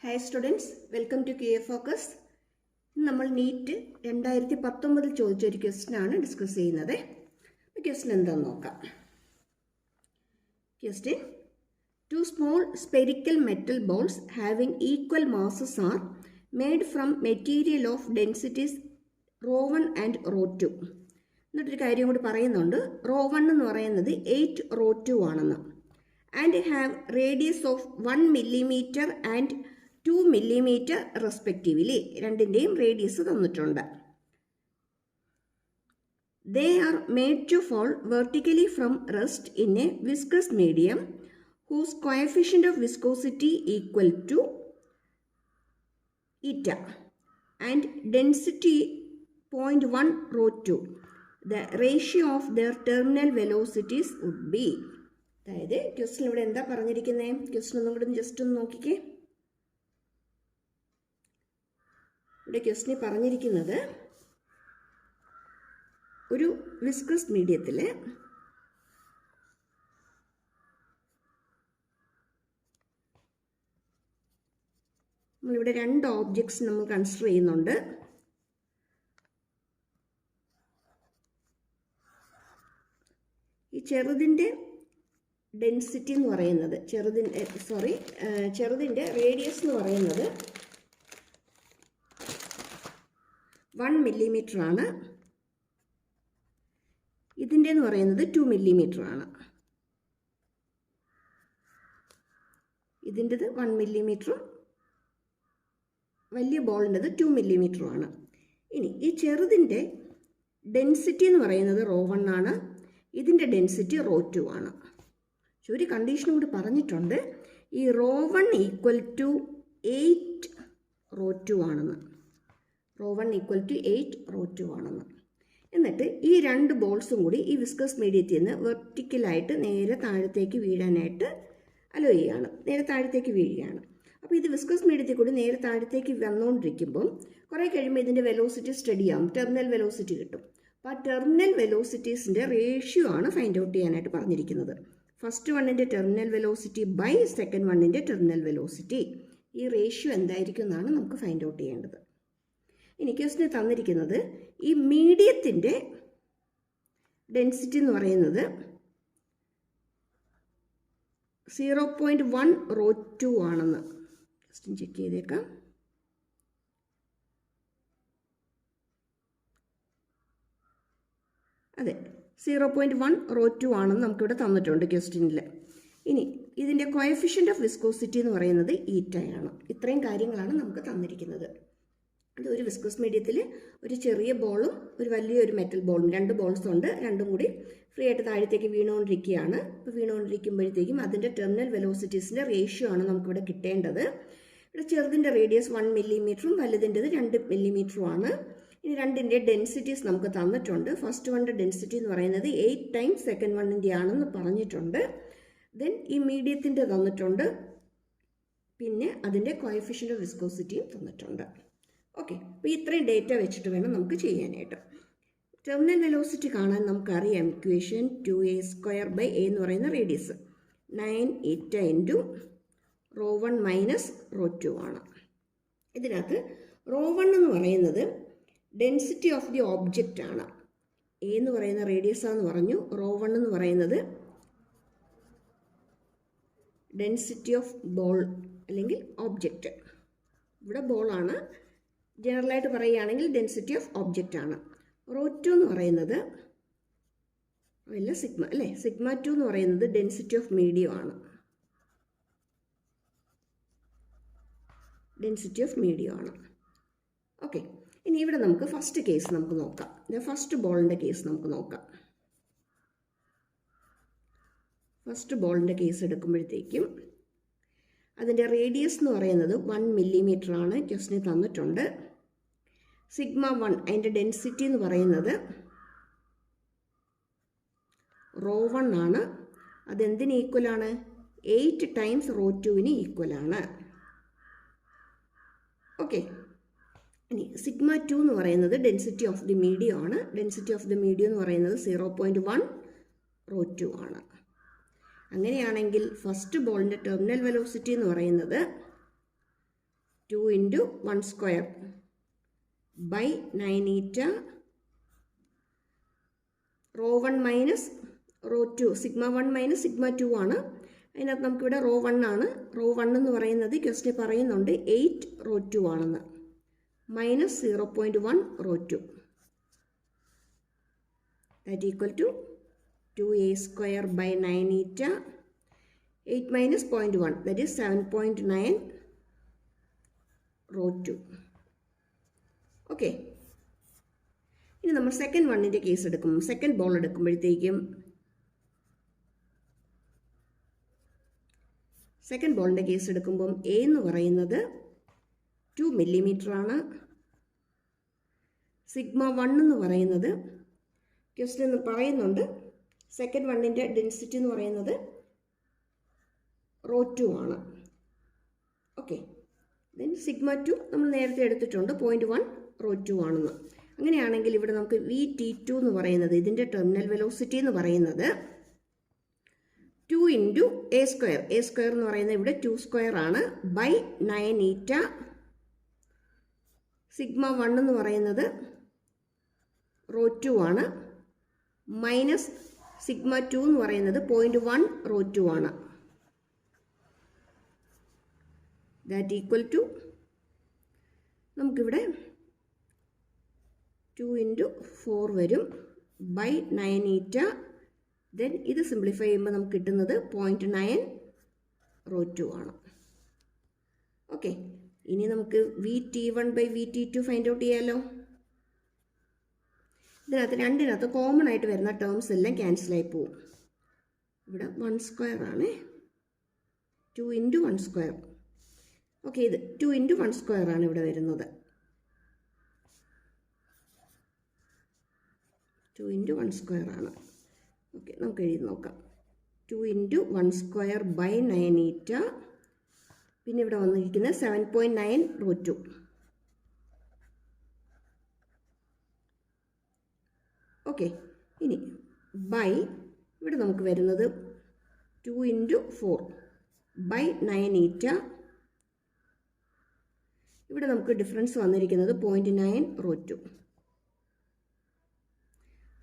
Hi students, welcome to QA focus. നമ്മൾ NEET 2019 ചോദിച്ചൊരു ക്വസ്റ്റ്യനാണ് ഡിസ്കസ് ചെയ്യുന്നത്. ക്വസ്റ്റ്യൻ എന്താണെന്ന് നോക്കാം. Question: two small spherical metal balls having equal masses are made from material of densities ρ1 and ρ2. എന്നിട്ടൊരു കാര്യം കൂടി പറയുന്നുണ്ട്. ρ1 എന്ന് പറയുന്നത് 8 ρ2 ആണെന്ന്. And have radius of 1 millimeter and 2 millimeter respectively. രണ്ടിൻ്റെയും റേഡിയസ് തന്നിട്ടുണ്ട്. They are made to fall vertically from rest in a viscous medium whose coefficient of viscosity equal to eta and density 0.1 ρ2. The ratio of their terminal velocities would be. അതായത് question ഇവിടെ എന്താ പറഞ്ഞിരിക്കുന്നത്? Question ഒന്നും കൂടി just ഒന്ന് നോക്കിക്കേ. ഇവിടെ question പറഞ്ഞിരിക്കുന്നത് ഒരു വിസ്കസ് മീഡിയത്തിൽ നമ്മളിവിടെ രണ്ട് ഓബ്ജക്ട്സ് നമ്മൾ കൺസിഡർ ചെയ്യുന്നുണ്ട്. ഈ ചെറുതിൻ്റെ ഡെൻസിറ്റി എന്ന് പറയുന്നത് ചെറുതിൻ്റെ റേഡിയസ് എന്ന് പറയുന്നത് 1 millimeter ആണ്. ഇതിൻ്റെ എന്ന് പറയുന്നത് 2 millimeter ആണ്. ഇതിൻ്റെത് 1 millimeter, വലിയ ബോളിൻ്റെത് 2 millimeter ആണ്. ഇനി ഈ ചെറുതിൻ്റെ ഡെൻസിറ്റി എന്ന് പറയുന്നത് ρ1 ആണ്. ഇതിൻ്റെ ഡെൻസിറ്റി ρ2 ആണ്. ഒരു കണ്ടീഷൻ കൂടി പറഞ്ഞിട്ടുണ്ട്. ഈ ρ1 ഈക്വൽ ടു 8 ρ2 ആണെന്ന്. ρ1 ഈക്വൽ ടു 8 ρ2 ആണെന്ന്. എന്നിട്ട് ഈ രണ്ട് ബോൾസും കൂടി ഈ വിസ്കസ് മീഡിയത്തിൽ നിന്ന് വെർട്ടിക്കലായിട്ട് നേരെ താഴത്തേക്ക് വീഴാനായിട്ട് അലോ ചെയ്യുകയാണ്. നേരെ താഴത്തേക്ക് വീഴുകയാണ്. അപ്പോൾ ഇത് വിസ്കസ് മീഡിയത്തിൽ കൂടി നേരെ താഴത്തേക്ക് വന്നുകൊണ്ടിരിക്കുമ്പം കുറേ കഴിയുമ്പോൾ ഇതിൻ്റെ വെലോസിറ്റി സ്റ്റഡി ആവും. ടെർമിനൽ വെലോസിറ്റി കിട്ടും. അപ്പോൾ ആ ടെർമിനൽ വെലോസിറ്റീസിൻ്റെ റേഷ്യോ ആണ് ഫൈൻഡ് ഔട്ട് ചെയ്യാനായിട്ട് പറഞ്ഞിരിക്കുന്നത്. ഫസ്റ്റ് വണ്ണിൻ്റെ ടെർമിനൽ വെലോസിറ്റി ബൈ സെക്കൻഡ് വണ്ണിൻ്റെ ടെർമിനൽ വെലോസിറ്റി. ഈ റേഷ്യോ എന്തായിരിക്കും എന്നാണ് നമുക്ക് ഫൈൻഡ് ഔട്ട് ചെയ്യേണ്ടത്. ഇനി ക്വസ്റ്റ്യൻ തന്നിരിക്കുന്നത് ഈ മീഡിയത്തിൻ്റെ ഡെൻസിറ്റി എന്ന് പറയുന്നത് 0.1 ρ2 ആണെന്ന്. ക്വസ്റ്റ്യൻ ചെക്ക് ചെയ്തേക്കാം. അതെ, 0.1 ρ2 ആണെന്ന് നമുക്കിവിടെ തന്നിട്ടുണ്ട് ക്വസ്റ്റ്യനിൽ. ഇനി ഇതിൻ്റെ കോഎഫിഷ്യൻ്റ് ഓഫ് വിസ്കോസിറ്റി എന്ന് പറയുന്നത് ഈറ്റയാണ്. ഇത്രയും കാര്യങ്ങളാണ് നമുക്ക് തന്നിരിക്കുന്നത്. ഇത് ഒരു വിസ്കസ് മീഡിയത്തിൽ ഒരു ചെറിയ ബോളും ഒരു വലിയൊരു മെറ്റൽ ബോളും, രണ്ട് ബോൾസും ഉണ്ട്. രണ്ടും കൂടി ഫ്രീ ആയിട്ട് താഴത്തേക്ക് വീണുകൊണ്ടിരിക്കുകയാണ്. ഇപ്പോൾ വീണുകൊണ്ടിരിക്കുമ്പോഴത്തേക്കും അതിൻ്റെ ടെർമിനൽ വെലോസിറ്റീസിൻ്റെ റേഷ്യോ ആണ് നമുക്കിവിടെ കിട്ടേണ്ടത്. ഇവിടെ ചെറുതിൻ്റെ റേഡിയസ് 1 millimeter, വലുതിൻ്റെത് 2 millimeter ആണ്. ഇനി രണ്ടിൻ്റെ ഡെൻസിറ്റീസ് നമുക്ക് തന്നിട്ടുണ്ട്. ഫസ്റ്റ് വണ്ണിൻ്റെ ഡെൻസിറ്റി എന്ന് പറയുന്നത് 8 times സെക്കൻഡ് വണ്ണിൻ്റെ ആണെന്ന് പറഞ്ഞിട്ടുണ്ട്. ദെൻ ഈ മീഡിയത്തിൻ്റെ തന്നിട്ടുണ്ട്. പിന്നെ അതിൻ്റെ കോഎഫിഷ്യൻ്റ് ഓഫ് വിസ്കോസിറ്റിയും തന്നിട്ടുണ്ട്. ഓക്കെ, അപ്പോൾ ഇത്രയും ഡേറ്റ വെച്ചിട്ട് വേണം നമുക്ക് ചെയ്യാനായിട്ട്. ടെർമിനൽ വെലോസിറ്റി കാണാൻ നമുക്കറിയാം. ഇക്വേഷൻ 2a² a എന്ന് പറയുന്ന റേഡിയസ് 9 eta ഇൻറ്റു ρ1 മൈനസ് ρ2 ആണ്. ഇതിനകത്ത് ρ1 എന്ന് പറയുന്നത് ഡെൻസിറ്റി ഓഫ് ദി ഓബ്ജക്റ്റ് ആണ്. എ എന്ന് പറയുന്ന റേഡിയസ് ആണെന്ന് പറഞ്ഞു. ρ1 എന്ന് പറയുന്നത് ഡെൻസിറ്റി ഓഫ് ബോൾ അല്ലെങ്കിൽ ഓബ്ജക്റ്റ്. ഇവിടെ ബോളാണ്. ജനറലായിട്ട് പറയുകയാണെങ്കിൽ ഡെൻസിറ്റി ഓഫ് ഓബ്ജക്റ്റ് ആണ്. ρ2 എന്ന് പറയുന്നത് അല്ല സിഗ്മ അല്ലേ. σ2 എന്ന് പറയുന്നത് ഡെൻസിറ്റി ഓഫ് മീഡിയം ആണ്. ഡെൻസിറ്റി ഓഫ് മീഡിയം ആണ്. ഓക്കെ, ഇനി ഇവിടെ നമുക്ക് ഫസ്റ്റ് കേസ് നമുക്ക് നോക്കാം. ഫസ്റ്റ് ബോളിൻ്റെ കേസ് നമുക്ക് നോക്കാം. ഫസ്റ്റ് ബോളിൻ്റെ കേസ് എടുക്കുമ്പോഴത്തേക്കും അതിൻ്റെ റേഡിയസ് എന്ന് പറയുന്നത് 1 millimeter ആണ്. ക്വസ്റ്റ്യൻ തന്നിട്ടുണ്ട്. σ1 അതിൻ്റെ ഡെൻസിറ്റി എന്ന് പറയുന്നത് ρ1 ആണ്. അതെന്തിന് ഈക്വലാണ്? 8 times ρ2 ഈക്വലാണ്. ഓക്കെ, ഇനി σ2 എന്ന് പറയുന്നത് ഡെൻസിറ്റി ഓഫ് ദി മീഡിയം ആണ്. ഡെൻസിറ്റി ഓഫ് ദി മീഡിയം എന്ന് പറയുന്നത് 0.1 ρ2 ആണ്. അങ്ങനെയാണെങ്കിൽ ഫസ്റ്റ് ബോളിൻ്റെ ടെർമിനൽ വെലോസിറ്റി എന്ന് പറയുന്നത് 2 into 1 square by 9 eta rho 1 minus rho 2 sigma 1 minus sigma 2 ആണ്. അതിനകത്ത് നമുക്കിവിടെ റോ 1 ആണ്. റോ 1 എന്ന് പറയുന്നത് ക്വസ്റ്റ്യൻ പറയുന്നുണ്ട് 8 റോ 2 ആണെന്ന്. Minus 0.1 rho 2 that equal to 2a square by 9 eta 8 minus 0.1 that is 7.9 raw 2. Okay, ഇനി നമ്മൾ സെക്കൻഡ് വണ്ണിൻ്റെ കേസ് എടുക്കും. സെക്കൻഡ് ബോൾ എടുക്കുമ്പോഴത്തേക്കും സെക്കൻഡ് ബോളിൻ്റെ കേസ് എടുക്കുമ്പം എ എന്ന് പറയുന്നത് 2 millimeter ആണ്. സിഗ്മ 1 എന്ന് പറയുന്നത് ക്വസ്റ്റ്യൻ പറയുന്നുണ്ട് സെക്കൻഡ് വണ്ണിൻ്റെ ഡെൻസിറ്റി എന്ന് പറയുന്നത് റോ 2 ആണ്. ഓക്കെ, ദെൻ സിഗ്മ 2 നമ്മൾ നേരത്തെ എടുത്തിട്ടുണ്ട് 0.1 റോ 2 ആണെന്ന്. അങ്ങനെയാണെങ്കിൽ ഇവിടെ നമുക്ക് VT2 എന്ന് പറയുന്നത് ഇതിൻ്റെ ടെർമിനൽ വെലോസിറ്റി എന്ന് പറയുന്നത് 2 into a square. a square എന്ന് പറയുന്നത് ഇവിടെ 2 square ആണ് ബൈ 9 eta. സിഗ്മ 1 എന്ന് പറയുന്നത് റോ 2 ആണ് മൈനസ് സിഗ്മ 2 എന്ന് പറയുന്നത് 0.1 റോ 2 ആണ്. ദാറ്റ് ഈക്വൽ ടു നമുക്കിവിടെ 2 into 4 വരും ബൈ 9 eta. ദെൻ ഇത് സിംപ്ലിഫൈ ചെയ്യുമ്പോൾ നമുക്ക് കിട്ടുന്നത് 0.9 റോ 2 ആണ്. ഓക്കെ, ഇനി നമുക്ക് VT1 by VT2 find out ചെയ്യാമല്ലോ. ഇതിനകത്ത് രണ്ടിനകത്ത് കോമൺ ആയിട്ട് വരുന്ന ടേംസ് എല്ലാം ക്യാൻസലായി പോവും. ഇവിടെ 1 square ആണ്, 2 into 1 square. ഓക്കെ, ഇത് 2 into 1 square ആണ് ഇവിടെ വരുന്നത്. 2 into 1 square ആണ്. ഓക്കെ, നമുക്ക് എഴുതി നോക്കാം. 2 into 1 square by 9 eta. പിന്നെ ഇവിടെ വന്നിരിക്കുന്നത് 7.9 റോ 2. ഓക്കെ, ഇനി ബൈ ഇവിടെ നമുക്ക് വരുന്നത് 2 into 4 by 9 eta. ഇവിടെ നമുക്ക് ഡിഫറൻസ് വന്നിരിക്കുന്നത് 0.9 റോ 2.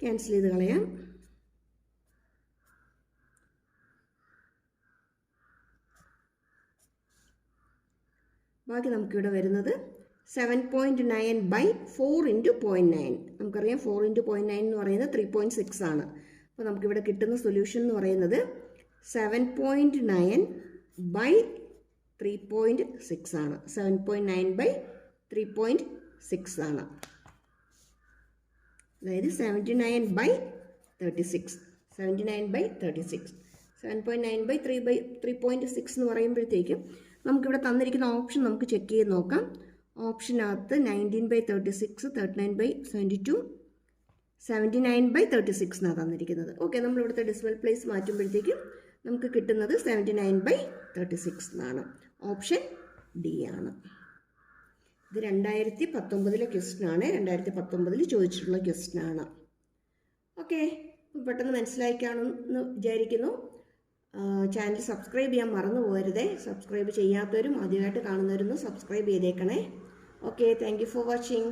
ക്യാൻസൽ ചെയ്ത് കളയാം. ബാക്കി നമുക്കിവിടെ വരുന്നത് 7.9 by 4 into 0.9. നമുക്കറിയാം 4 into 0.9 എന്ന് പറയുന്നത് 3.6 ആണ്. അപ്പോൾ നമുക്കിവിടെ കിട്ടുന്ന സൊല്യൂഷൻ എന്ന് പറയുന്നത് 7.9 by 3.6 ആണ്. 7.9 by 3.6 ആണ്. അതായത് 79 by 36. 79 by 36. 7.9 by 3.6 എന്ന് പറയുമ്പോഴത്തേക്കും നമുക്കിവിടെ തന്നിരിക്കുന്ന ഓപ്ഷൻ നമുക്ക് ചെക്ക് ചെയ്ത് നോക്കാം. ഓപ്ഷനകത്ത് 19 by 36, 39 by 72, 79 by 36 എന്നാണ് തന്നിരിക്കുന്നത്. ഓക്കെ, നമ്മളിവിടുത്തെ ഡെസിമൽ പ്ലേസ് മാറ്റുമ്പോഴത്തേക്കും നമുക്ക് കിട്ടുന്നത് 79 by 36 എന്നാണ്. ഓപ്ഷൻ ഡി ആണ്. ഇത് 2019 ക്വസ്റ്റ്യനാണ്. 2019 ചോദിച്ചിട്ടുള്ള ക്വസ്റ്റ്യനാണ്. ഓക്കെ, പെട്ടെന്ന് മനസ്സിലായി കാണുമെന്ന് വിചാരിക്കുന്നു. ചാനൽ സബ്സ്ക്രൈബ് ചെയ്യാൻ മറന്നു പോകരുതേ. സബ്സ്ക്രൈബ് ചെയ്യാത്തവരും ആദ്യമായിട്ട് കാണുന്നവരൊന്ന് സബ്സ്ക്രൈബ് ചെയ്തേക്കണേ. Okay, thank you for watching.